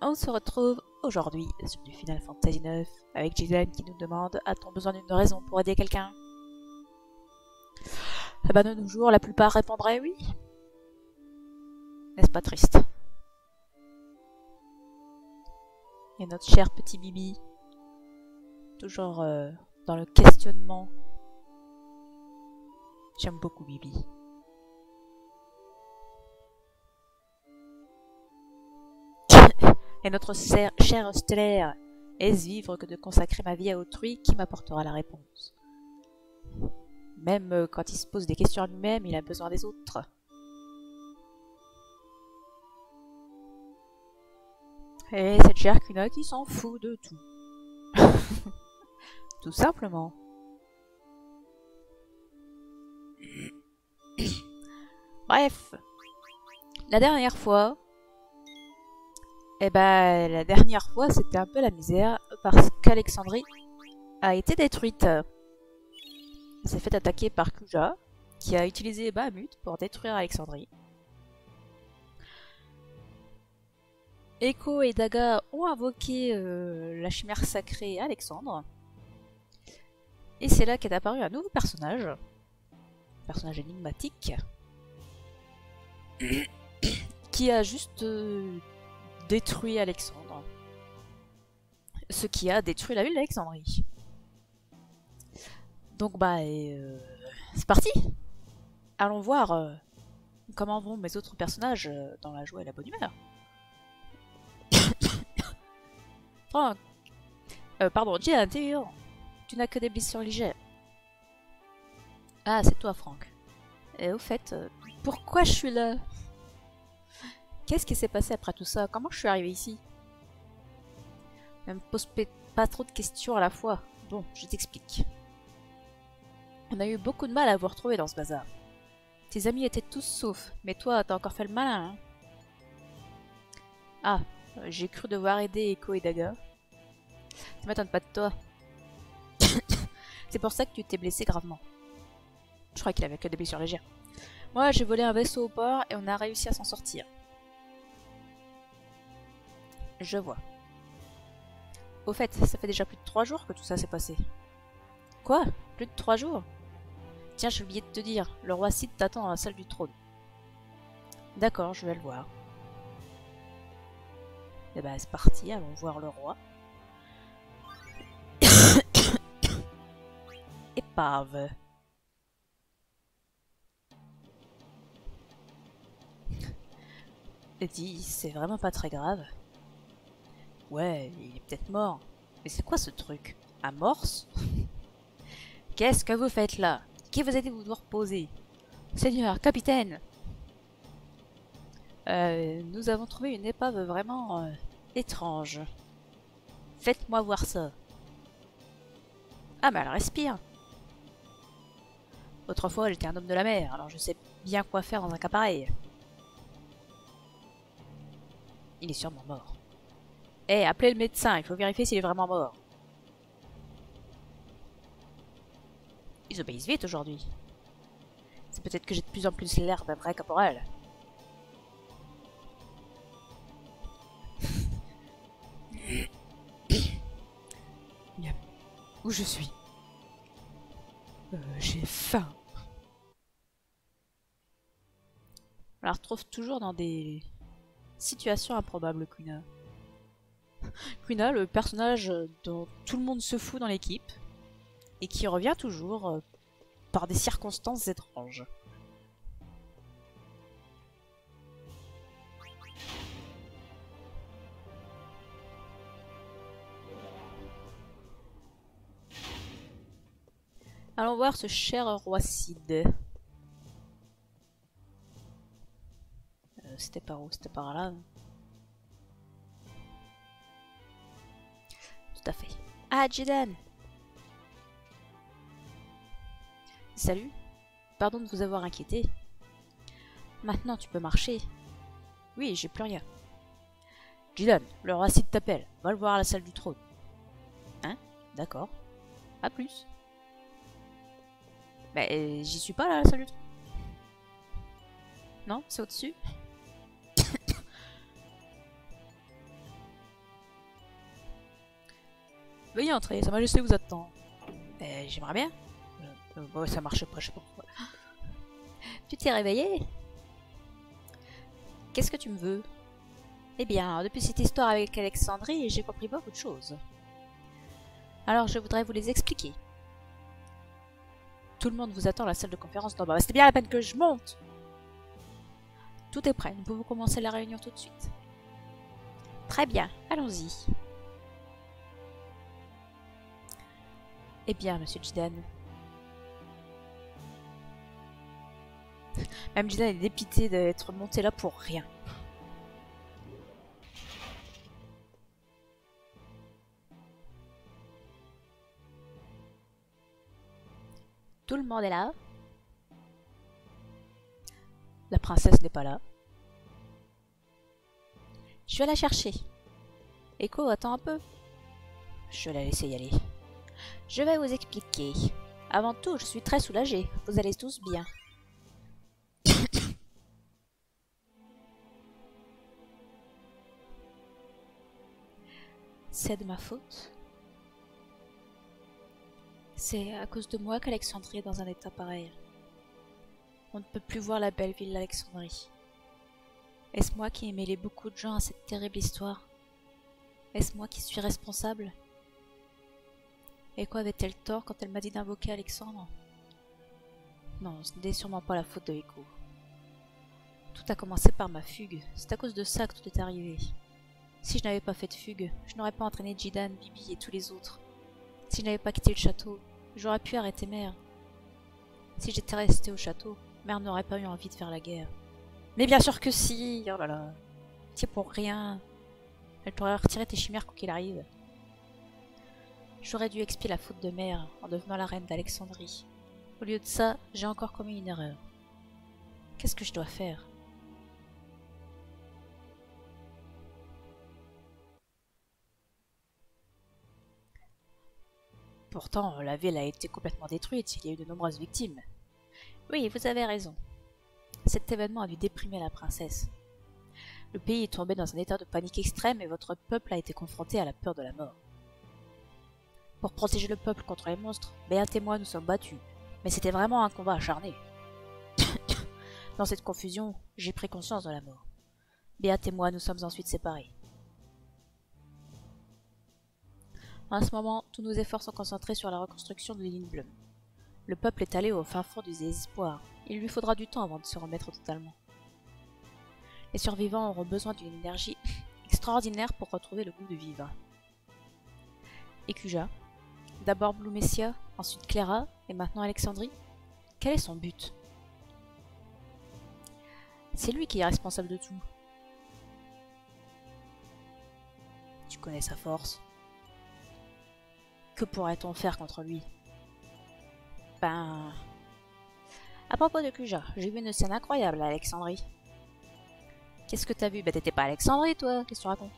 On se retrouve aujourd'hui sur du Final Fantasy IX avec Jidan qui nous demande: a-t-on besoin d'une raison pour aider quelqu'un? Eh ben de nos jours, la plupart répondraient oui. N'est-ce pas triste? Et notre cher petit Bibi, toujours dans le questionnement. J'aime beaucoup Bibi. Et notre cher stellaire, est-ce vivre que de consacrer ma vie à autrui? Qui m'apportera la réponse? Même quand il se pose des questions à lui-même, il a besoin des autres. Et cette chère Kuna qui s'en fout de tout. Tout simplement. Bref. La dernière fois, c'était un peu la misère parce qu'Alexandrie a été détruite. Elle s'est fait attaquer par Kuja, qui a utilisé Bahamut pour détruire Alexandrie. Echo et Daga ont invoqué la chimère sacrée Alexandre. Et c'est là qu'est apparu un nouveau personnage. Un personnage énigmatique. Qui a juste détruit Alexandre. Ce qui a détruit la ville d'Alexandrie. Donc c'est parti. Allons voir comment vont mes autres personnages dans la joie et la bonne humeur. Franck. Pardon, Jian, t'es hurlant. Tu n'as que des blessures légères. Ah, c'est toi, Franck. Et au fait, pourquoi je suis là? Qu'est-ce qui s'est passé après tout ça? Comment je suis arrivé ici? Ne me pose pas trop de questions à la fois. Bon, je t'explique. On a eu beaucoup de mal à vous retrouver dans ce bazar. Tes amis étaient tous saufs, mais toi, t'as encore fait le malin, hein? Ah, j'ai cru devoir aider Echo et Daga. Ça m'étonne pas de toi. C'est pour ça que tu t'es blessé gravement. Je crois qu'il avait que des blessures légères. Moi, j'ai volé un vaisseau au port et on a réussi à s'en sortir. Je vois. Au fait, ça fait déjà plus de 3 jours que tout ça s'est passé. Quoi? Plus de 3 jours? Tiens, j'ai oublié de te dire, le roi Cid t'attend dans la salle du trône. D'accord, je vais le voir. Eh ben, c'est parti, allons voir le roi. Épave. Et dit, c'est vraiment pas très grave. Ouais, il est peut-être mort. Mais c'est quoi ce truc? Amorce? Qu'est-ce que vous faites là? Qui vous a dit de vous reposer? Seigneur, capitaine! Nous avons trouvé une épave vraiment étrange. Faites-moi voir ça. Ah, mais elle respire. Autrefois, j'étais un homme de la mer, alors je sais bien quoi faire dans un cas pareil. Il est sûrement mort. Eh, appelez le médecin, il faut vérifier s'il est vraiment mort. Ils obéissent vite aujourd'hui. C'est peut-être que j'ai de plus en plus l'air d'un vrai caporal. Bien. Où je suis? J'ai faim. On la retrouve toujours dans des situations improbables, Kuna. Kuna, le personnage dont tout le monde se fout dans l'équipe, et qui revient toujours par des circonstances étranges. Allons voir ce cher roi Cid. C'était par où? C'était par là. Tout à fait. Ah, Jidan! Salut. Pardon de vous avoir inquiété. Maintenant, tu peux marcher. Oui, j'ai plus rien. Jidan, le roi Cid t'appelle. Va le voir à la salle du trône. Hein? D'accord. À plus. Bah, j'y suis pas là, la salle du trône. Non, c'est au-dessus. Veuillez entrer, Sa Majesté vous attend. J'aimerais bien. Bon, ça marche pas, je sais pas pourquoi. Tu t'es réveillé? Qu'est-ce que tu me veux? Eh bien, depuis cette histoire avec Alexandrie, j'ai compris beaucoup de choses. Alors, je voudrais vous les expliquer. Tout le monde vous attend à la salle de conférence d'en bas. C'était bien la peine que je monte. Tout est prêt, nous pouvons commencer la réunion tout de suite. Très bien, allons-y. Eh bien, monsieur Jidan. Même Jidan est dépité d'être monté là pour rien. Tout le monde est là. La princesse n'est pas là. Je vais la chercher. Echo, attends un peu. Je vais la laisser y aller. Je vais vous expliquer. Avant tout, je suis très soulagée. Vous allez tous bien. C'est de ma faute. C'est à cause de moi qu'Alexandrie est dans un état pareil. On ne peut plus voir la belle ville d'Alexandrie. Est-ce moi qui ai mêlé beaucoup de gens à cette terrible histoire? Est-ce moi qui suis responsable? Et quoi avait-elle tort quand elle m'a dit d'invoquer Alexandre? Non, ce n'est sûrement pas la faute de Echo. Tout a commencé par ma fugue. C'est à cause de ça que tout est arrivé. Si je n'avais pas fait de fugue, je n'aurais pas entraîné Jidan, Bibi et tous les autres. Si je n'avais pas quitté le château, j'aurais pu arrêter Mère. Si j'étais restée au château, Mère n'aurait pas eu envie de faire la guerre. Mais bien sûr que si! Oh là là! C'est pour rien! Elle t'aurait retiré tes chimères quoi qu'il arrive. J'aurais dû expier la faute de Mère en devenant la reine d'Alexandrie. Au lieu de ça, j'ai encore commis une erreur. Qu'est-ce que je dois faire? Pourtant, la ville a été complètement détruite, il y a eu de nombreuses victimes. Oui, vous avez raison. Cet événement a dû déprimer la princesse. Le pays est tombé dans un état de panique extrême et votre peuple a été confronté à la peur de la mort. Pour protéger le peuple contre les monstres, Béat et moi nous sommes battus, mais c'était vraiment un combat acharné. Dans cette confusion, j'ai pris conscience de la mort. Béat et moi nous sommes ensuite séparés. En ce moment, tous nos efforts sont concentrés sur la reconstruction de l'île Blum. Le peuple est allé au fin fond du désespoir. Il lui faudra du temps avant de se remettre totalement. Les survivants auront besoin d'une énergie extraordinaire pour retrouver le goût de vivre. Ekuja, d'abord Blue Messia, ensuite Clara, et maintenant Alexandrie. Quel est son but? C'est lui qui est responsable de tout. Tu connais sa force. Que pourrait-on faire contre lui? Ben... À propos de Kuja, j'ai vu une scène incroyable à Alexandrie. Qu'est-ce que t'as vu? Ben t'étais pas à Alexandrie toi, qu'est-ce que tu racontes?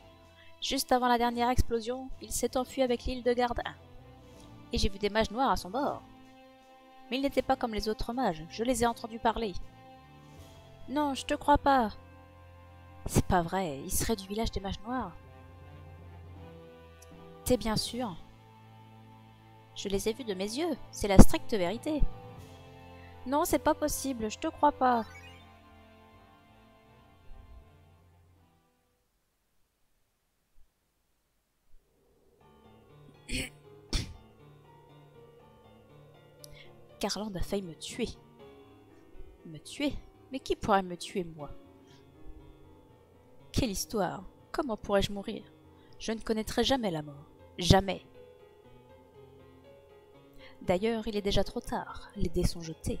Juste avant la dernière explosion, il s'est enfui avec l'île de garde 1. Et j'ai vu des mages noirs à son bord. Mais il n'était pas comme les autres mages, je les ai entendus parler. Non, je te crois pas. C'est pas vrai, il serait du village des mages noirs. T'es bien sûr? Je les ai vus de mes yeux, c'est la stricte vérité. Non, c'est pas possible, je te crois pas. Garland a failli me tuer. Me tuer? Mais qui pourrait me tuer, moi? Quelle histoire! Comment pourrais-je mourir? Je ne connaîtrai jamais la mort. Jamais. D'ailleurs, il est déjà trop tard. Les dés sont jetés.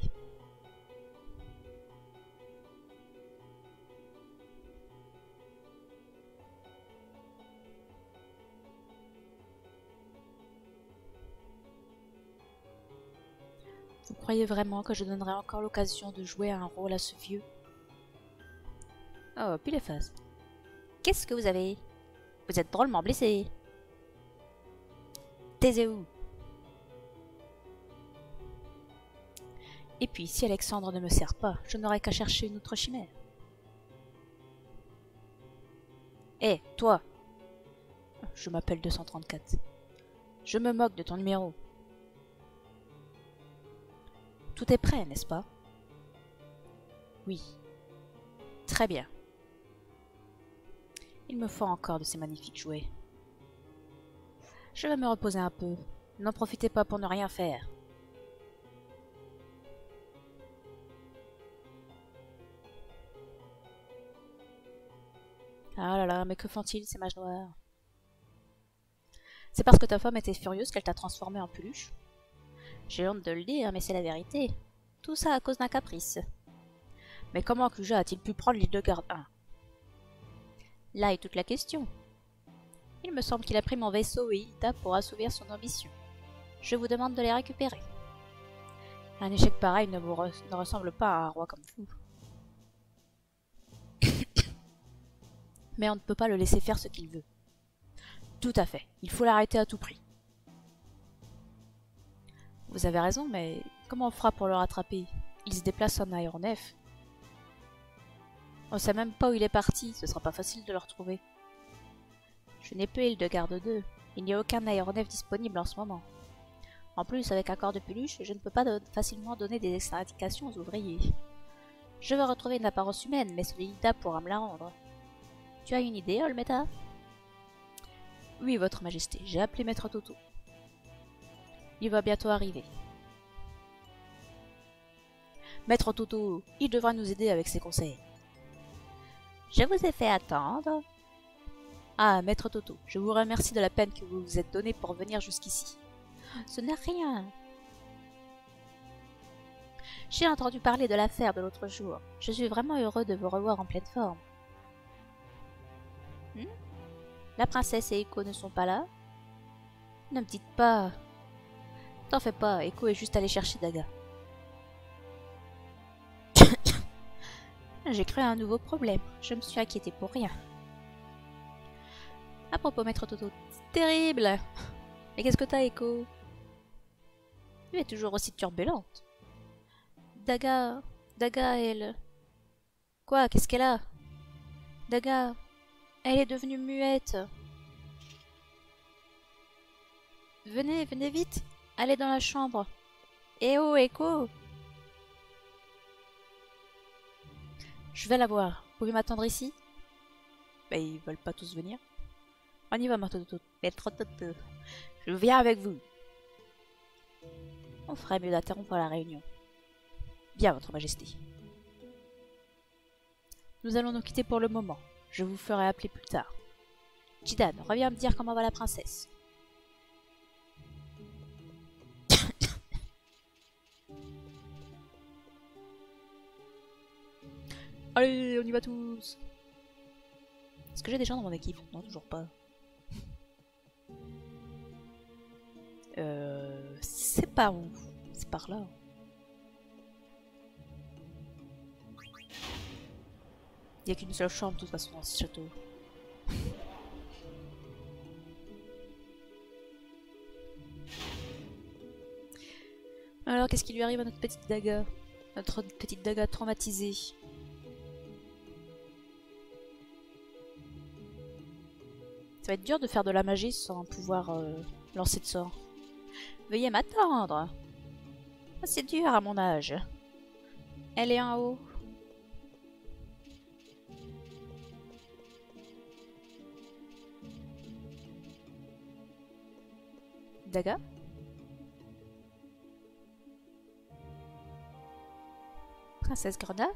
Vous croyez vraiment que je donnerai encore l'occasion de jouer un rôle à ce vieux? Oh, puis les phases. Qu'est-ce que vous avez? Vous êtes drôlement blessé. Taisez-vous. Et puis, si Alexandre ne me sert pas, je n'aurai qu'à chercher une autre chimère. Hé, toi! Je m'appelle 234. Je me moque de ton numéro. Tout est prêt, n'est-ce pas? Oui. Très bien. Il me faut encore de ces magnifiques jouets. Je vais me reposer un peu. N'en profitez pas pour ne rien faire. Ah là là, mais que font-ils, ces mages noirs? C'est parce que ta femme était furieuse qu'elle t'a transformé en peluche? J'ai honte de le dire, mais c'est la vérité. Tout ça à cause d'un caprice. Mais comment Kuja a-t-il pu prendre l'île de garde 1? Là est toute la question. Il me semble qu'il a pris mon vaisseau et Ita pour assouvir son ambition. Je vous demande de les récupérer. Un échec pareil ne ressemble pas à un roi comme vous. Mais on ne peut pas le laisser faire ce qu'il veut. Tout à fait, il faut l'arrêter à tout prix. Vous avez raison, mais comment on fera pour le rattraper? Il se déplace en aéronef. On sait même pas où il est parti, ce sera pas facile de le retrouver. Je n'ai plus l'île de garde 2. Il n'y a aucun aéronef disponible en ce moment. En plus, avec un corps de peluche, je ne peux pas facilement donner des indications aux ouvriers. Je veux retrouver une apparence humaine, mais Solida pourra me la rendre. Tu as une idée, Olmeta? Oui, votre majesté, j'ai appelé Maître Toto. Il va bientôt arriver. Maître Toto, il devra nous aider avec ses conseils. Je vous ai fait attendre. Ah, Maître Toto, je vous remercie de la peine que vous vous êtes donnée pour venir jusqu'ici. Ce n'est rien. J'ai entendu parler de l'affaire de l'autre jour. Je suis vraiment heureux de vous revoir en pleine forme. La princesse et Echo ne sont pas là? Ne me dites pas. T'en fais pas, Echo est juste allé chercher Daga. J'ai cru à un nouveau problème. Je me suis inquiétée pour rien. À propos, Maître Toto, c'est terrible. Mais qu'est-ce que t'as, Echo? Tu es toujours aussi turbulente. Daga, elle... Quoi? Qu'est-ce qu'elle a? Daga, elle est devenue muette. Venez vite. Allez dans la chambre. Eh oh, Echo! Je vais la voir. Vous pouvez m'attendre ici? Ben, ils veulent pas tous venir. On y va, Maître Toto. Je viens avec vous. On ferait mieux d'interrompre la réunion. Bien, votre majesté. Nous allons nous quitter pour le moment. Je vous ferai appeler plus tard. Jidan, reviens me dire comment va la princesse. Allez, on y va tous. Est-ce que j'ai des gens dans mon équipe? Non, toujours pas. C'est par où? C'est par là. Il n'y a qu'une seule chambre de toute façon dans ce château. Alors, qu'est-ce qui lui arrive à notre petite Daga? Notre petite Daga traumatisée. Ça va être dur de faire de la magie sans pouvoir lancer de sort. Veuillez m'attendre. C'est dur à mon âge. Elle est en haut. Daga? Princesse Grena?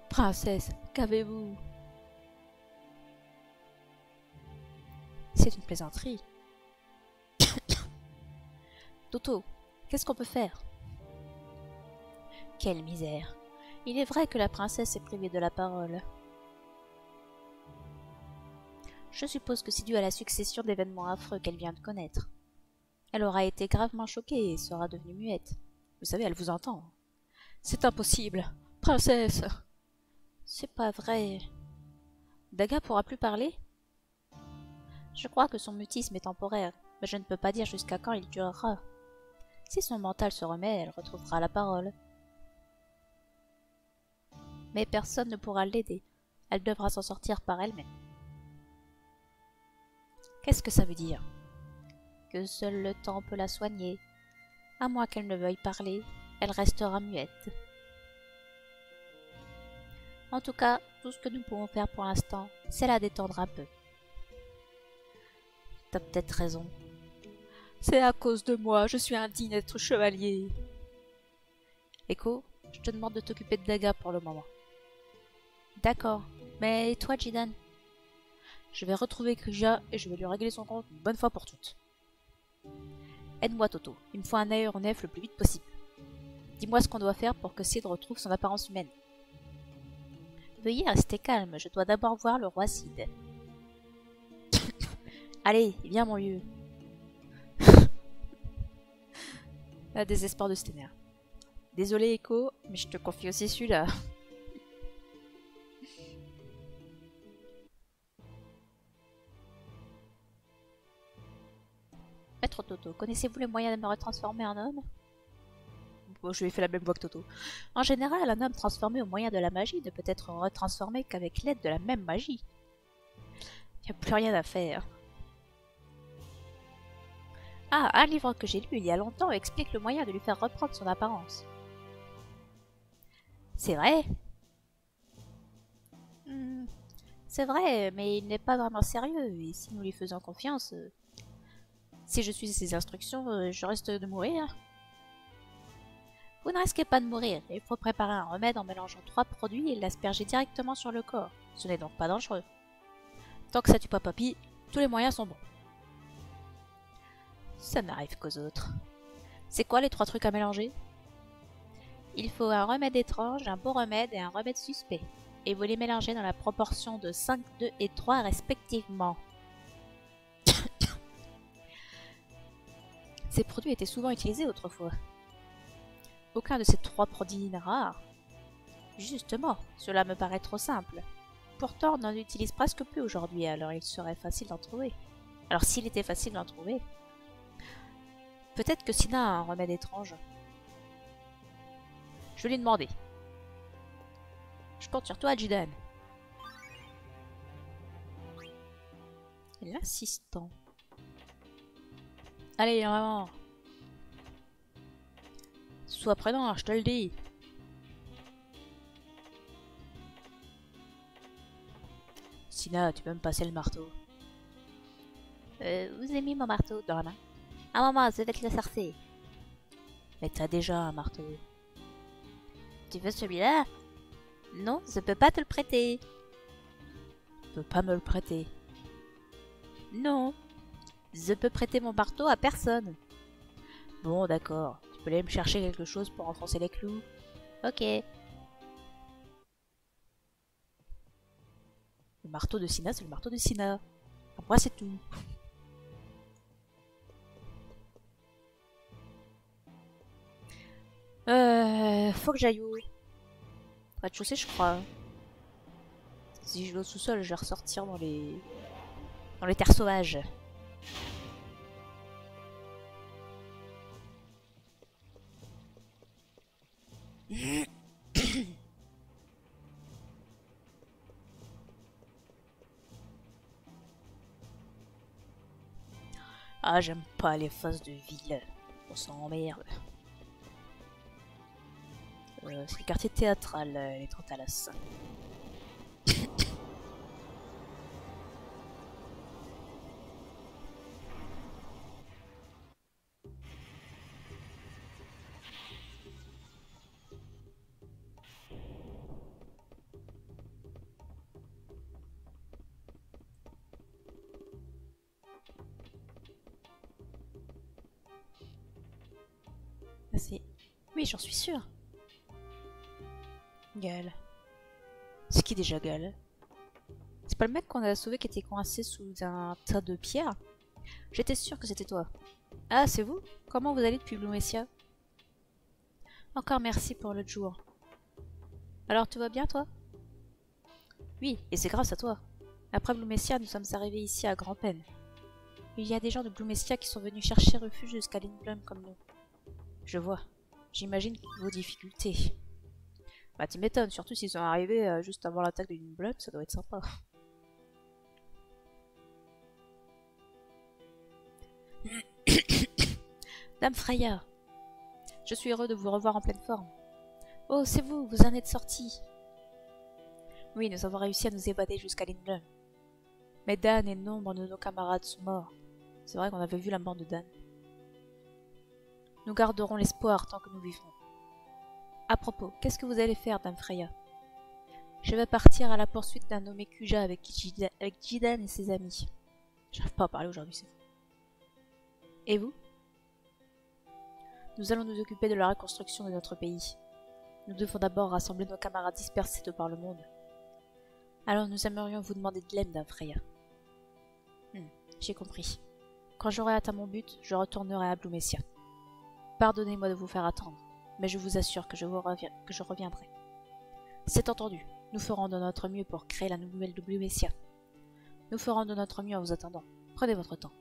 Princesse, qu'avez-vous? C'est une plaisanterie. Toto, qu'est-ce qu'on peut faire? Quelle misère. Il est vrai que la princesse est privée de la parole. Je suppose que c'est dû à la succession d'événements affreux qu'elle vient de connaître. Elle aura été gravement choquée et sera devenue muette. Vous savez, elle vous entend. C'est impossible. Princesse! C'est pas vrai. Daga pourra plus parler? Je crois que son mutisme est temporaire, mais je ne peux pas dire jusqu'à quand il durera. Si son mental se remet, elle retrouvera la parole. Mais personne ne pourra l'aider. Elle devra s'en sortir par elle-même. Qu'est-ce que ça veut dire? Que seul le temps peut la soigner. À moins qu'elle ne veuille parler, elle restera muette. En tout cas, tout ce que nous pouvons faire pour l'instant, c'est la détendre un peu. T'as peut-être raison. C'est à cause de moi, je suis indigne d'être chevalier. Echo, je te demande de t'occuper de Daga pour le moment. D'accord, mais toi, Jidan? Je vais retrouver Krija et je vais lui régler son compte une bonne fois pour toutes. Aide-moi, Toto. Il me faut un aéronef le plus vite possible. Dis-moi ce qu'on doit faire pour que Sid retrouve son apparence humaine. Veuillez rester calme, je dois d'abord voir le roi Sid. Allez, viens mon vieux. Le désespoir de Stener. Désolé Echo, mais je te confie aussi celui-là. Maître Toto, connaissez-vous les moyens de me retransformer en homme? Bon, je lui ai fait la même voix que Toto. En général, un homme transformé au moyen de la magie ne peut être retransformé qu'avec l'aide de la même magie. Il n'y a plus rien à faire. Ah, un livre que j'ai lu il y a longtemps explique le moyen de lui faire reprendre son apparence. C'est vrai? C'est vrai, mais il n'est pas vraiment sérieux, et si nous lui faisons confiance... Si je suis ses instructions, je risque de mourir. Vous ne risquez pas de mourir, il faut préparer un remède en mélangeant 3 produits et l'asperger directement sur le corps. Ce n'est donc pas dangereux. Tant que ça tue pas papy, tous les moyens sont bons. Ça n'arrive qu'aux autres. C'est quoi les 3 trucs à mélanger? Il faut un remède étrange, un bon remède et un remède suspect. Et vous les mélangez dans la proportion de 5, 2 et 3 respectivement. Ces produits étaient souvent utilisés autrefois. Aucun de ces 3 produits n'est rare. Justement, cela me paraît trop simple. Pourtant, on n'en utilise presque plus aujourd'hui, alors il serait facile d'en trouver. Alors s'il était facile d'en trouver... Peut-être que Sina a un remède étrange. Je vais lui demander. Je compte sur toi, Jidan. L'assistant. Allez, vraiment. Sois prudent, je te le dis. Sina, tu peux me passer le marteau? Vous avez mis mon marteau dans la main? Un moment, je vais te le sortir. Mais t'as déjà un marteau. Tu veux celui-là? Non, je peux pas te le prêter. Tu peux pas me le prêter. Non. Je peux prêter mon marteau à personne. Bon, d'accord. Tu peux aller me chercher quelque chose pour enfoncer les clous? Ok. Le marteau de Sina, c'est le marteau de Sina. Moi, c'est tout. Faut que j'aille où? Rez-de-chaussée, je crois. Si je vais au sous-sol, je vais ressortir dans les terres sauvages. Ah, j'aime pas les faces de ville. On s'emmerde. C'est le quartier théâtral, les Trentalas. C'est... Oui, j'en suis sûre. Gal. C'est qui déjà Gal? C'est pas le mec qu'on a sauvé qui était coincé sous un tas de pierres? J'étais sûre que c'était toi. Ah, c'est vous? Comment vous allez depuis Blumessia? Encore merci pour l'autre jour. Alors, tu vas bien, toi? Oui, et c'est grâce à toi. Après Blumessia, nous sommes arrivés ici à grand-peine. Il y a des gens de Blumessia qui sont venus chercher refuge jusqu'à Lindblum comme nous. Je vois. J'imagine vos difficultés. Bah, tu m'étonnes, surtout s'ils sont arrivés juste avant l'attaque de Lindblum, ça doit être sympa. Dame Freya, je suis heureux de vous revoir en pleine forme. Oh, c'est vous, vous en êtes sortis. Oui, nous avons réussi à nous évader jusqu'à Lindblum. Mais Dan et nombre de nos camarades sont morts. C'est vrai qu'on avait vu la mort de Dan. Nous garderons l'espoir tant que nous vivrons. À propos, qu'est-ce que vous allez faire, Dame Freya? Je vais partir à la poursuite d'un nommé Kuja avec Jidan et ses amis. J'arrive pas à parler aujourd'hui, c'est fou. Et vous? Nous allons nous occuper de la reconstruction de notre pays. Nous devons d'abord rassembler nos camarades dispersés de par le monde. Alors nous aimerions vous demander de l'aide, Dame Freya. J'ai compris. Quand j'aurai atteint mon but, je retournerai à Blumecia. Pardonnez-moi de vous faire attendre, mais je vous assure que je reviendrai. C'est entendu. Nous ferons de notre mieux pour créer la nouvelle Blumecia. Nous ferons de notre mieux en vous attendant. Prenez votre temps.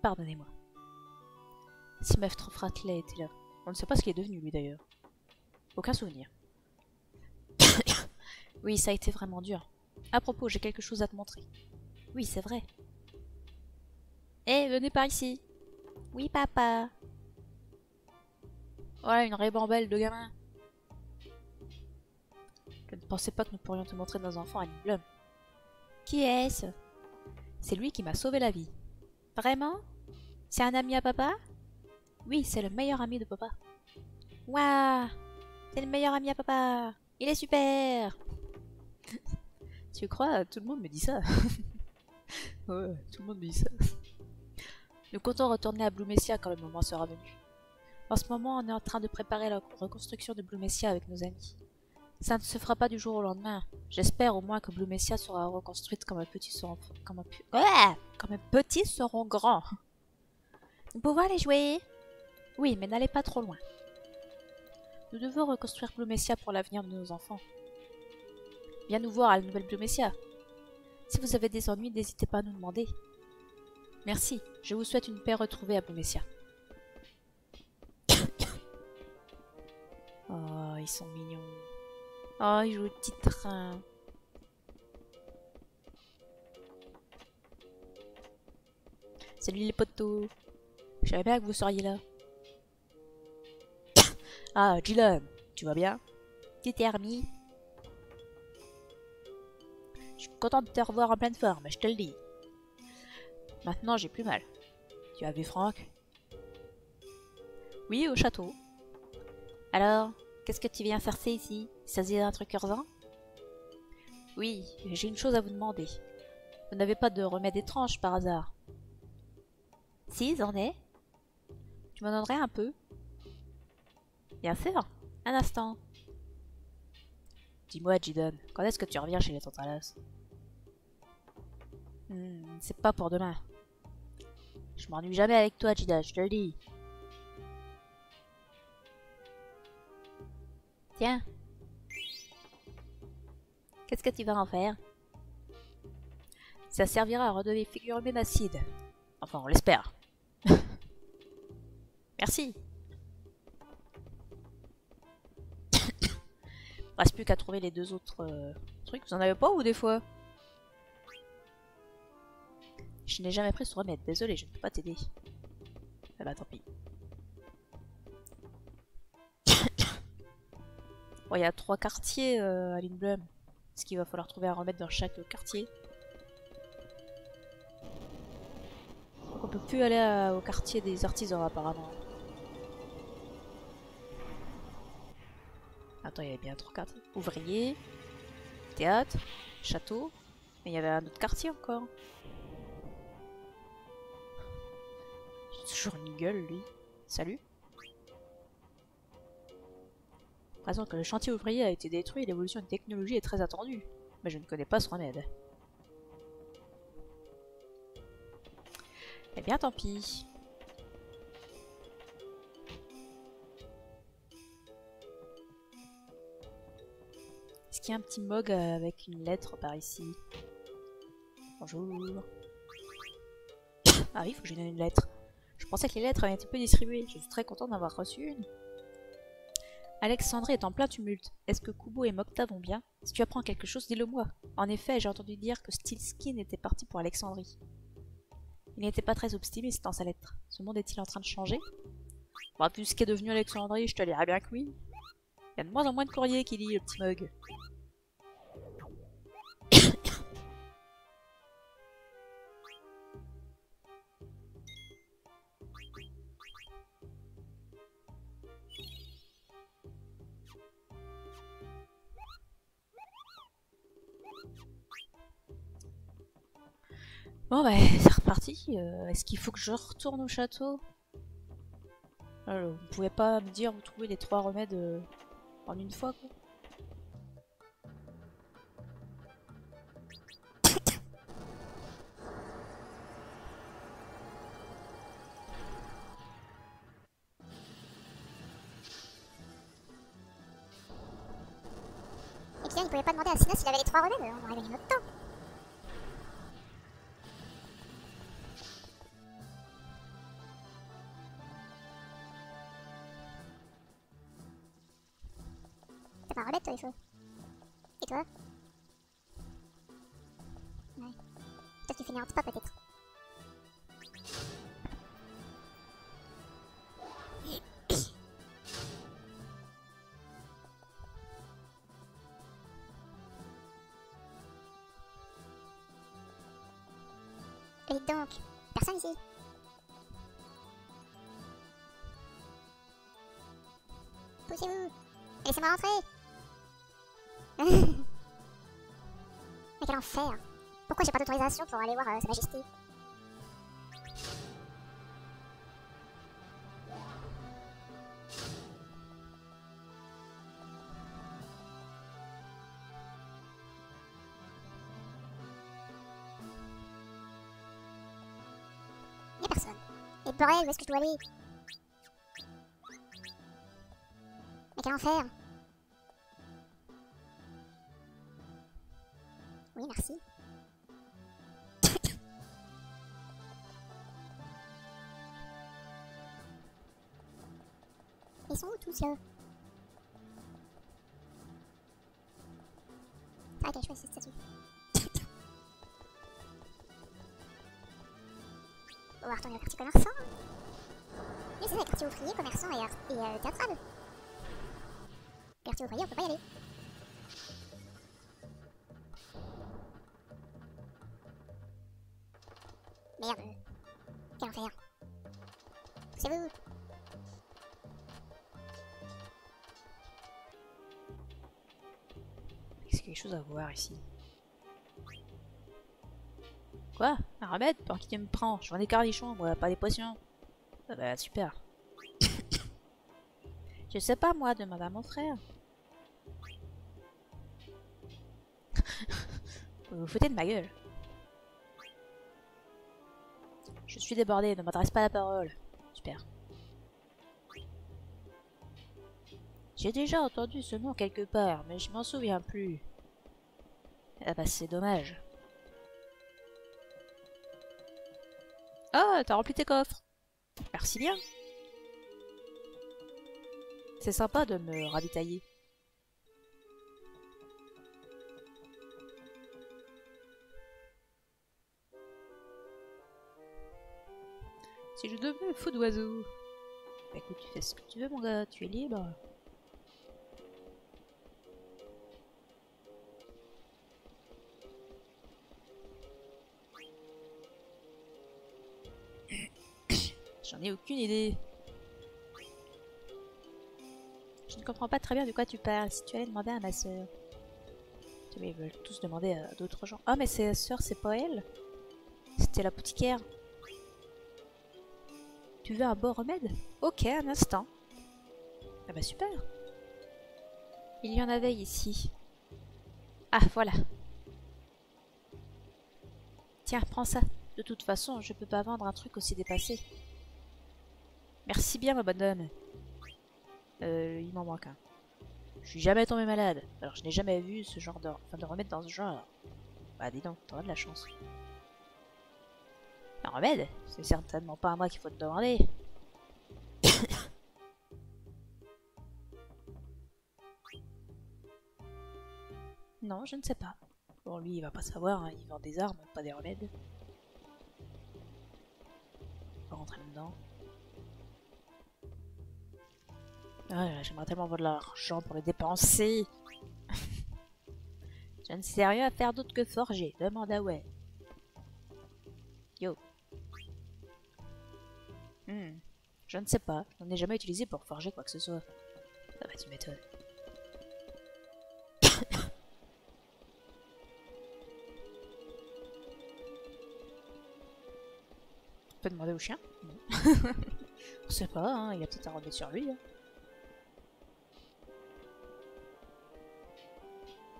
Pardonnez-moi. Si Maître Fratley était là. On ne sait pas ce qu'il est devenu, lui, d'ailleurs. Aucun souvenir. Oui, ça a été vraiment dur. À propos, j'ai quelque chose à te montrer. Oui, c'est vrai. Venez par ici. Oui, papa. Voilà, une ribambelle de gamins. Je ne pensais pas que nous pourrions te montrer nos enfants à Lindblum. Qui est-ce? C'est lui qui m'a sauvé la vie. Vraiment? C'est un ami à papa? Oui, c'est le meilleur ami de papa. Waouh! C'est le meilleur ami à papa! Il est super! Tu crois? Tout le monde me dit ça. Ouais, tout le monde me dit ça. Nous comptons retourner à Blumecia quand le moment sera venu. En ce moment, on est en train de préparer la reconstruction de Blumecia avec nos amis. Ça ne se fera pas du jour au lendemain. J'espère au moins que Blumecia sera reconstruite comme un petit seront grands. Nous pouvons aller jouer? Oui, mais n'allez pas trop loin. Nous devons reconstruire Blumecia pour l'avenir de nos enfants. Viens nous voir à la nouvelle Blumecia. Si vous avez des ennuis, n'hésitez pas à nous demander. Merci, je vous souhaite une paix retrouvée à Blumecia. Oh, ils sont mignons. Oh, ils jouent au petit train. Salut les potos. Je savais bien que vous seriez là. Ah, Dylan, tu vas bien? Tu t'es remis? Je suis contente de te revoir en pleine forme, je te le dis. Maintenant, j'ai plus mal. Tu as vu Franck? Oui, au château. Alors, qu'est-ce que tu viens chercher ici? Il s'agit d'un truc urgent? Oui, j'ai une chose à vous demander. Vous n'avez pas de remède étrange par hasard? Si, j'en ai. Tu m'en donnerais un peu? Bien sûr. Un instant. Dis-moi, Jidan, quand est-ce que tu reviens chez les Tantalas? C'est pas pour demain. Je m'ennuie jamais avec toi, Jidan, je te le dis. Tiens. Qu'est-ce que tu vas en faire? Ça servira à redonner figure humaine acide. Enfin, on l'espère. Merci. Reste plus qu'à trouver les deux autres trucs. Vous en avez pas ou des fois? Je n'ai jamais pris ce remède. Désolé, je ne peux pas t'aider. Ah bah tant pis. Bon, il y a 3 quartiers à Lindblum. Est-ce qu'il va falloir trouver un remède dans chaque quartier? Donc on peut plus aller au quartier des artisans apparemment. Attends, il y avait bien 3 quartiers. Ouvrier, théâtre, château. Mais il y avait un autre quartier encore. J'ai toujours une gueule, lui. Salut. Raison que le chantier ouvrier a été détruit et l'évolution de technologie est très attendue. Mais je ne connais pas ce remède. Eh bien, tant pis. Est-ce qu'il y a un petit mug avec une lettre par ici? Bonjour. Ah oui, il faut que je lui donne une lettre. Je pensais que les lettres avaient été peu distribuées. Je suis très contente d'avoir reçu une. Alexandrie est en plein tumulte. Est-ce que Kubo et Mokta vont bien? Si tu apprends quelque chose, dis-le moi. En effet, j'ai entendu dire que Steelskin était parti pour Alexandrie. Il n'était pas très optimiste dans sa lettre. Ce monde est-il en train de changer? Bah, vu ce qu'est devenu Alexandrie, je te dirais bien que oui. Il y a de moins en moins de courriers qui lit le petit mug. Bon bah c'est reparti. Est-ce qu'il faut que je retourne au château? Vous pouvez pas me dire vous trouvez les 3 remèdes en une fois quoi? Et puis il pouvait pas demander à Sina s'il avait les 3 remèdes, on aurait gagné notre temps. T'as pas un remède toi, il faut. Et toi? Ouais. Toi tu finis en pas peut-être. Et dites donc, personne ici. Poussez-vous. Laissez-moi rentrer. Mais quel enfer. Pourquoi j'ai pas d'autorisation pour aller voir Sa Majesté? Y'a personne. Et bordel, où est-ce que je dois aller? Mais quel enfer. Oui, merci. Ils sont où tous là? Ah, ok, je vois cette statue. On va retourner au quartier commerçant. Oui, c'est ça, le quartier ouvrier, commerçant et théâtral. Le quartier ouvrier, on peut pas y aller. Merde. Quel enfer. C'est vous. Est-ce qu'il y a quelque chose à voir ici? Quoi? Un remède? Par qui tu me prends? Je vends des carnichons, moi, pas des potions. Ah bah super. Je sais pas moi, demande à mon frère. Vous vous foutez de ma gueule. Je suis débordé, ne m'adresse pas la parole. Super. J'ai déjà entendu ce nom quelque part, mais je m'en souviens plus. Ah bah c'est dommage. Ah, t'as rempli tes coffres. Merci bien. C'est sympa de me ravitailler. Si je devenais fou d'oiseau. Bah écoute, tu fais ce que tu veux mon gars, tu es libre. J'en ai aucune idée. Je ne comprends pas très bien de quoi tu parles. Si tu allais demander à ma sœur. Ils veulent tous demander à d'autres gens. Ah mais sa sœur, c'est pas elle. C'était l'apothicaire. Tu veux un bon remède? Ok, un instant. Ah bah super. Il y en avait ici. Ah voilà. Tiens, prends ça. De toute façon, je peux pas vendre un truc aussi dépassé. Merci bien ma bonne dame. Il m'en manque un. Je suis jamais tombé malade. Alors je n'ai jamais vu ce genre de... Enfin, de remède dans ce genre. Bah dis donc, t'auras de la chance. Un remède? C'est certainement pas à moi qu'il faut te demander. Non, je ne sais pas. Bon, lui, il va pas savoir, hein. Il vend des armes, pas des remèdes. rentrer dedans. Ah, j'aimerais tellement avoir de l'argent pour les dépenser. Je ne sais rien à faire d'autre que forger. Demande à ouais. Yo. Je ne sais pas. Je n'en ai jamais utilisé pour forger quoi que ce soit. Ah bah tu m'étonnes. On peut demander au chien. On sait pas, hein, il a peut-être à remettre sur lui. Hein.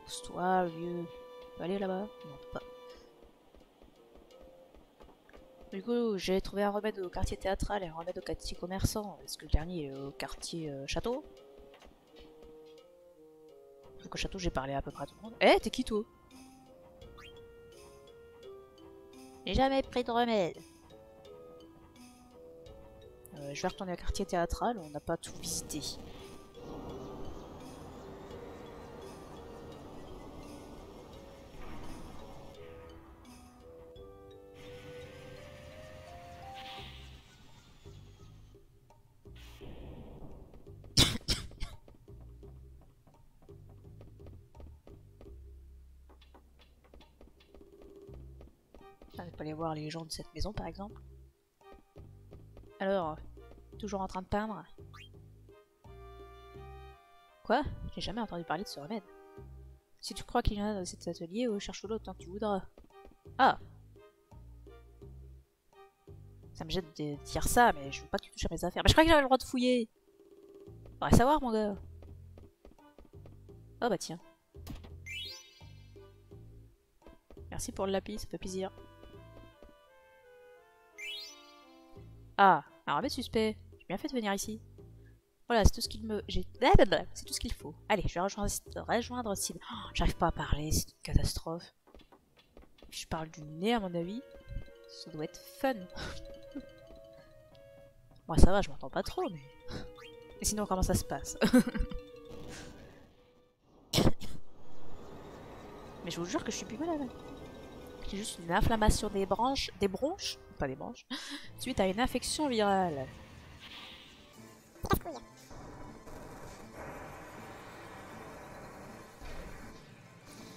Pousse-toi, vieux. On peut aller là-bas? Non, pas. Du coup, j'ai trouvé un remède au quartier théâtral et un remède au quartier commerçant. Est-ce que le dernier est au quartier château? Au château, j'ai parlé à peu près à tout le monde. Eh, t'es qui toi? J'ai jamais pris de remède. Je vais retourner au quartier théâtral, on n'a pas tout visité. On va pas aller voir les gens de cette maison par exemple. Alors, toujours en train de peindre? Quoi? J'ai jamais entendu parler de ce remède. Si tu crois qu'il y en a dans cet atelier, cherche-le autant que tu voudras. Ah! Ça me jette de dire ça, mais je veux pas que tu touches à mes affaires. Mais je crois que j'avais le droit de fouiller! Faudrait savoir, mon gars. Oh bah tiens. Merci pour le lapis, ça fait plaisir. Ah, un remède suspect. J'ai bien fait de venir ici. Voilà, c'est tout ce qu'il me... C'est tout ce qu'il faut. Allez, je vais rejoindre Sid. Oh, j'arrive pas à parler, c'est une catastrophe. Je parle du nez à mon avis. Ça doit être fun. Moi ça va, je m'entends pas trop, mais... Et sinon, comment ça se passe? Mais je vous jure que je suis plus malade. J'ai juste une inflammation des bronches, pas des branches, suite à une infection virale. Casse-couille.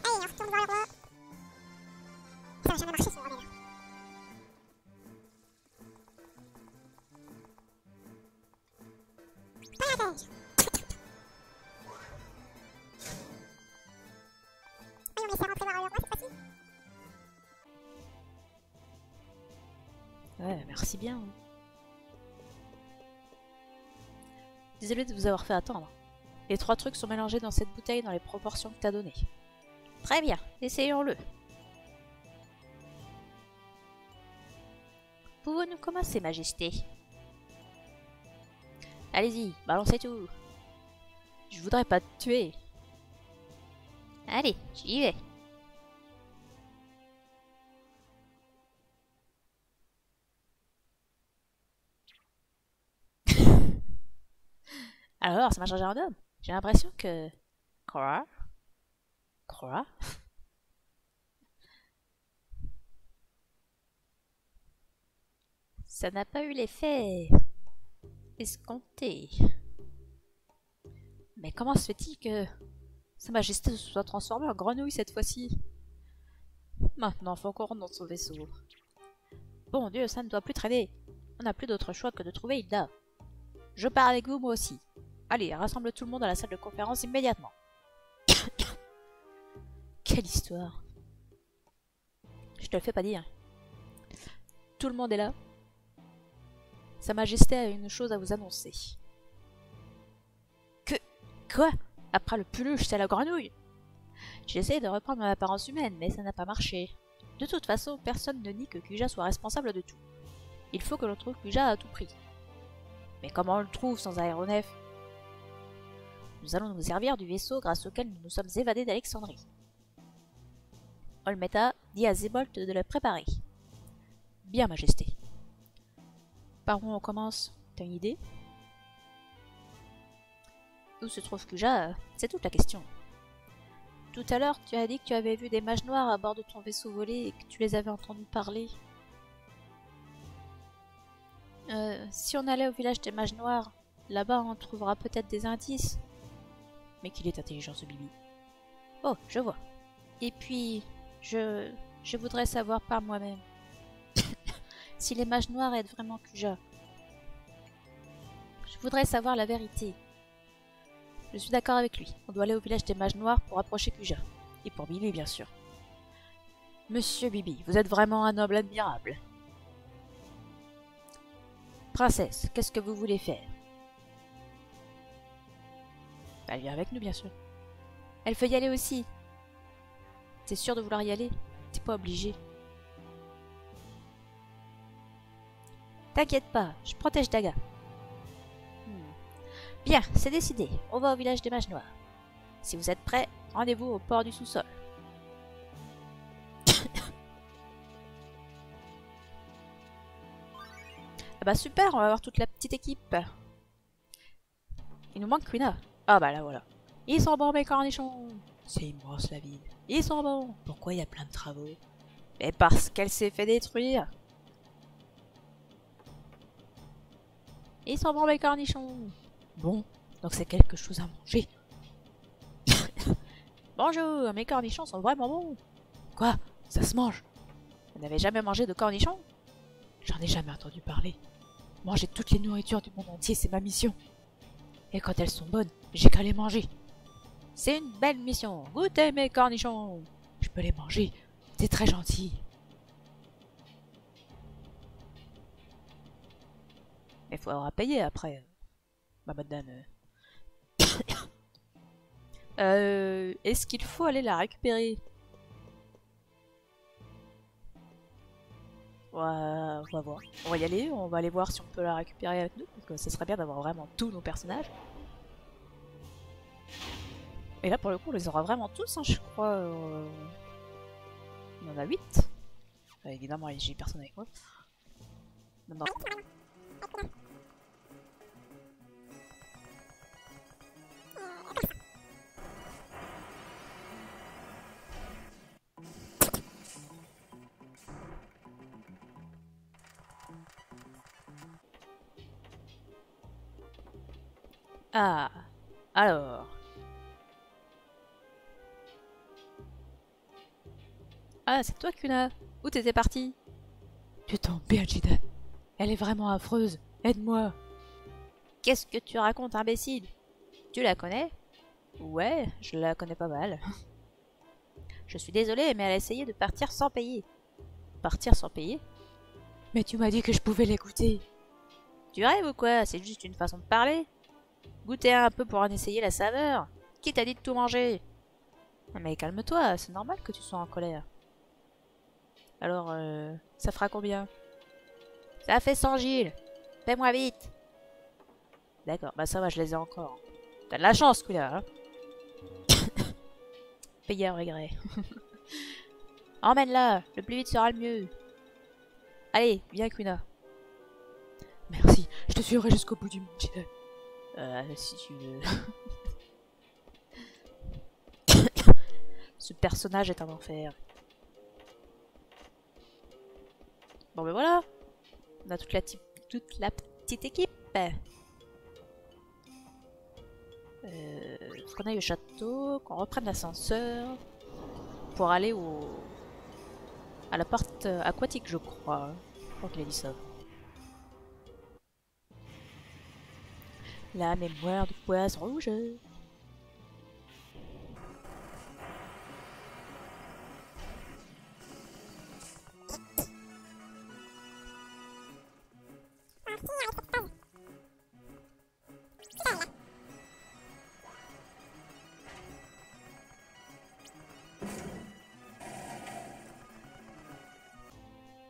Allez, on retourne voir le roi. Ça va jamais marcher ce remède. Pas la pêche. Allez, on essaie de rentrer voir le roi cette fois-ci. Ouais, merci bien. Désolé de vous avoir fait attendre. Les 3 trucs sont mélangés dans cette bouteille dans les proportions que t'as données. Très bien, essayons-le. Pouvons-nous commencer, Majesté? Allez-y, balancez tout. Je voudrais pas te tuer. Allez, j'y vais. Alors, ça m'a changé en homme. J'ai l'impression que... Quoi? Ça n'a pas eu l'effet... escompté. Mais comment se fait-il que... Sa Majesté se soit transformée en grenouille cette fois-ci? Maintenant, faut qu'on rentre dans son vaisseau. Bon Dieu, ça ne doit plus traîner. On n'a plus d'autre choix que de trouver Hilda. Je pars avec vous, moi aussi. Allez, rassemble tout le monde à la salle de conférence immédiatement. Quelle histoire. Je te le fais pas dire. Tout le monde est là. Sa Majesté a une chose à vous annoncer. Que... Quoi? Après le peluche, c'est la grenouille. J'ai essayé de reprendre mon apparence humaine, mais ça n'a pas marché. De toute façon, personne ne nie que Kuja soit responsable de tout. Il faut que l'on trouve Kuja à tout prix. Mais comment on le trouve sans aéronef? Nous allons nous servir du vaisseau grâce auquel nous nous sommes évadés d'Alexandrie. Olmeta dit à Zebolt de le préparer. Bien, Majesté. Par où on commence? T'as une idée? Où se trouve Kuja? C'est toute la question. Tout à l'heure, tu as dit que tu avais vu des mages noirs à bord de ton vaisseau volé et que tu les avais entendus parler. Si on allait au village des mages noirs, là-bas on trouvera peut-être des indices. Mais qu'il est intelligent ce Bibi. Oh, je vois. Et puis, je voudrais savoir par moi-même si les mages noirs aident vraiment Kuja. Je voudrais savoir la vérité. Je suis d'accord avec lui. On doit aller au village des mages noirs pour approcher Kuja. Et pour Bibi, bien sûr. Monsieur Bibi, vous êtes vraiment un noble admirable. Princesse, qu'est-ce que vous voulez faire? Elle vient avec nous, bien sûr. Elle veut y aller aussi. T'es sûr de vouloir y aller? T'es pas obligé. T'inquiète pas, je protège Daga. Bien, c'est décidé. On va au village des mages noirs. Si vous êtes prêts, rendez-vous au port du sous-sol. Ah bah super, on va avoir toute la petite équipe. Il nous manque Quina. Ah bah là voilà. Ils sont bons mes cornichons. C'est immense la ville. Ils sont bons. Pourquoi il y a plein de travaux? Mais parce qu'elle s'est fait détruire. Ils sont bons mes cornichons. Bon, donc c'est quelque chose à manger. Bonjour, mes cornichons sont vraiment bons. Quoi? Ça se mange? Vous n'avez jamais mangé de cornichons? J'en ai jamais entendu parler. Manger toutes les nourritures du monde entier, c'est ma mission. Et quand elles sont bonnes, j'ai qu'à les manger. C'est une belle mission. Goûtez mes cornichons. Je peux les manger. C'est très gentil. Mais il faudra payer après, ma madame. Est-ce qu'il faut aller la récupérer? On va voir. On va y aller, on va aller voir si on peut la récupérer avec nous, parce que ce serait bien d'avoir vraiment tous nos personnages. Et là, pour le coup, on les aura vraiment tous, hein, je crois. On en a 8. Évidemment, j'ai personne avec moi. Non. Ah, alors. Ah, c'est toi, Kuna. Où t'étais parti? Tu tombes bien, Jida. Elle est vraiment affreuse. Aide-moi. Qu'est-ce que tu racontes, imbécile? Tu la connais? Ouais, je la connais pas mal. Je suis désolée, mais elle a essayé de partir sans payer. Partir sans payer? Mais tu m'as dit que je pouvais l'écouter. Tu rêves ou quoi? C'est juste une façon de parler. Goûtez un peu pour en essayer la saveur. Qui t'a dit de tout manger? Mais calme-toi, c'est normal que tu sois en colère. Alors, ça fera combien? Ça fait 100 Gilles. Fais-moi vite. D'accord, bah ça va, je les ai encore. T'as de la chance, Kuna, hein. Payer à regret. Emmène-la, le plus vite sera le mieux. Allez, viens, Kuna. Merci, je te suivrai jusqu'au bout du monde, Jida. Si tu veux. Ce personnage est un enfer. Bon ben voilà. On a toute la petite équipe. Faut qu'on aille au château, qu'on reprenne l'ascenseur pour aller à la porte aquatique, je crois. Je crois qu'il a dit ça. La mémoire du poisson rouge.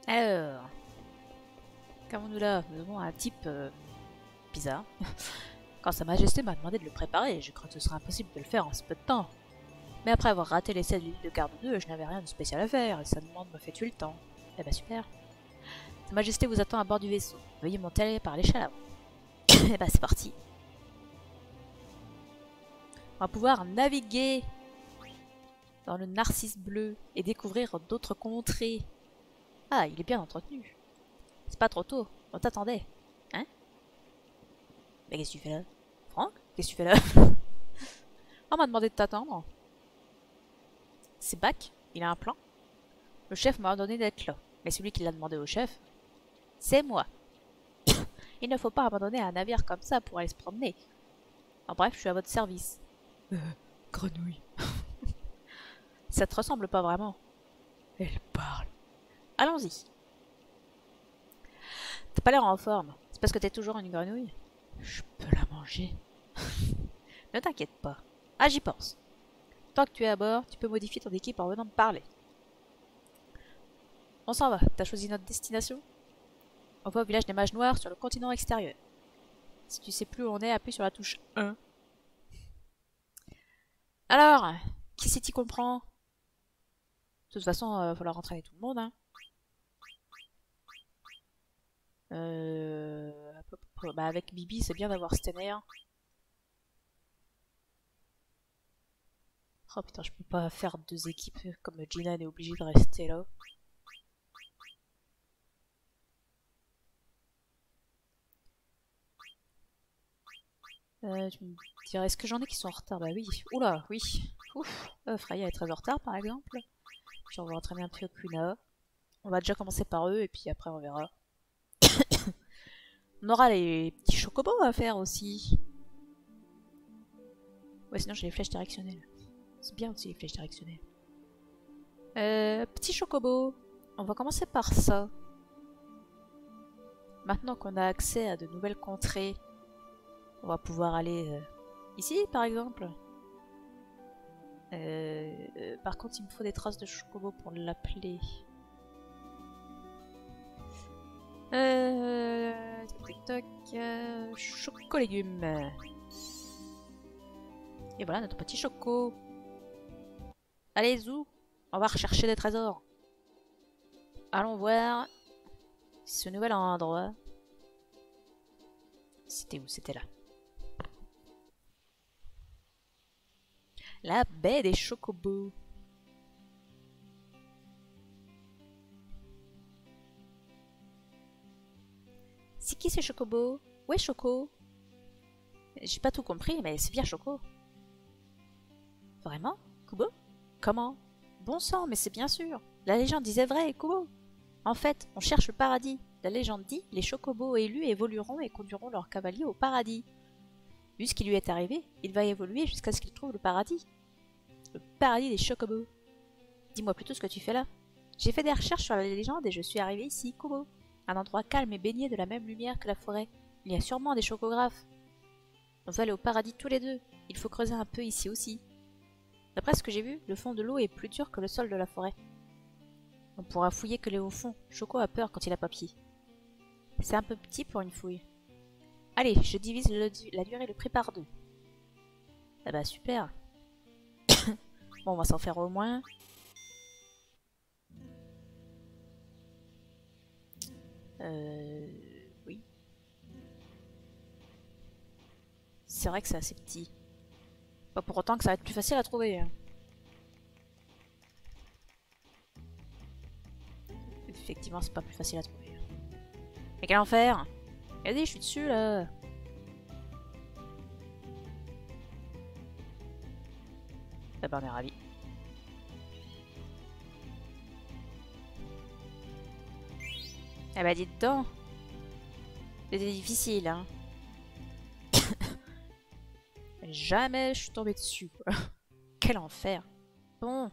Alors, qu'avons-nous là? Nous avons un type bizarre. Quand Sa Majesté m'a demandé de le préparer, je crois que ce sera impossible de le faire en si peu de temps. Mais après avoir raté l'essai de l'île de Garde 2, je n'avais rien de spécial à faire, et sa demande me fait tuer le temps. Eh bah super. Sa Majesté vous attend à bord du vaisseau. Veuillez monter par l'échelle avant. Eh bah c'est parti. On va pouvoir naviguer dans le Narcisse bleu et découvrir d'autres contrées. Ah, il est bien entretenu. C'est pas trop tôt, on t'attendait. Mais qu'est-ce que tu fais là? Franck? Qu'est-ce que tu fais là? On m'a demandé de t'attendre. C'est Bac, il a un plan. Le chef m'a ordonné d'être là. Mais celui qui l'a demandé au chef, c'est moi. Il ne faut pas abandonner un navire comme ça pour aller se promener. En bref, je suis à votre service. Grenouille. Ça te ressemble pas vraiment. Elle parle. Allons-y. T'as pas l'air en forme. C'est parce que t'es toujours une grenouille? Je peux la manger. Ne t'inquiète pas. Ah, j'y pense. Tant que tu es à bord, tu peux modifier ton équipe en venant me parler. On s'en va. T'as choisi notre destination? On va au village des mages noirs sur le continent extérieur. Si tu sais plus où on est, appuie sur la touche 1. Alors, qui s'y comprend? De toute façon, il va falloir entraîner tout le monde, hein. Bah avec Bibi, c'est bien d'avoir Stener. Oh putain, je peux pas faire 2 équipes comme Jinan est obligée de rester là. Tu me dirais, est-ce que j'en ai qui sont en retard? Bah oui. Oula, oui. Ouf. Freya est très en retard, par exemple. Puis on va entraîner un peu Kuna. On va déjà commencer par eux, et puis après on verra. On aura les petits chocobos à faire aussi. Ouais, sinon j'ai les flèches directionnelles. C'est bien aussi les flèches directionnelles. Petit chocobo. On va commencer par ça. Maintenant qu'on a accès à de nouvelles contrées, on va pouvoir aller ici, par exemple. Par contre, il me faut des traces de chocobo pour l'appeler. Toc, choco-légumes. Et voilà notre petit choco. Allez, Zou, on va rechercher des trésors. Allons voir ce nouvel endroit. C'était où? C'était là. La baie des chocobos. C'est qui ce chocobo? Où est Choco? J'ai pas tout compris, mais c'est bien Choco. Vraiment? Kubo? Comment? Bon sang, mais c'est bien sûr. La légende disait vrai, Kubo. En fait, on cherche le paradis. La légende dit, les chocobos élus évolueront et conduiront leurs cavaliers au paradis. Vu ce qui lui est arrivé, il va évoluer jusqu'à ce qu'il trouve le paradis. Le paradis des chocobos. Dis-moi plutôt ce que tu fais là. J'ai fait des recherches sur la légende et je suis arrivé ici, Kubo. Un endroit calme et baigné de la même lumière que la forêt. Il y a sûrement des chocographes. On va aller au paradis tous les deux. Il faut creuser un peu ici aussi. D'après ce que j'ai vu, le fond de l'eau est plus dur que le sol de la forêt. On pourra fouiller que les hauts fonds. Choco a peur quand il a pas pied. C'est un peu petit pour une fouille. Allez, je divise la durée et le prix par 2. Ah bah super. Bon, on va s'en faire au moins. Oui. C'est vrai que c'est assez petit. Pas pour autant que ça va être plus facile à trouver. Hein. Effectivement, c'est pas plus facile à trouver. Mais quel enfer! Vas-y, je suis dessus là! Ah bah on est ravis. Ah bah dites donc! C'était difficile, hein! Jamais je suis tombée dessus, quoi. Quel enfer! Bon!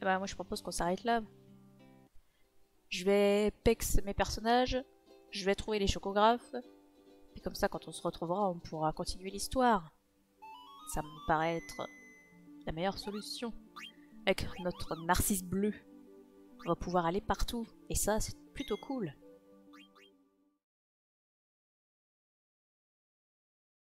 Ah bah moi je propose qu'on s'arrête là. Je vais pex mes personnages, je vais trouver les chocographes, et comme ça quand on se retrouvera on pourra continuer l'histoire. Ça me paraît être la meilleure solution. Avec notre narcisse bleu, on va pouvoir aller partout, et ça c'est plutôt cool.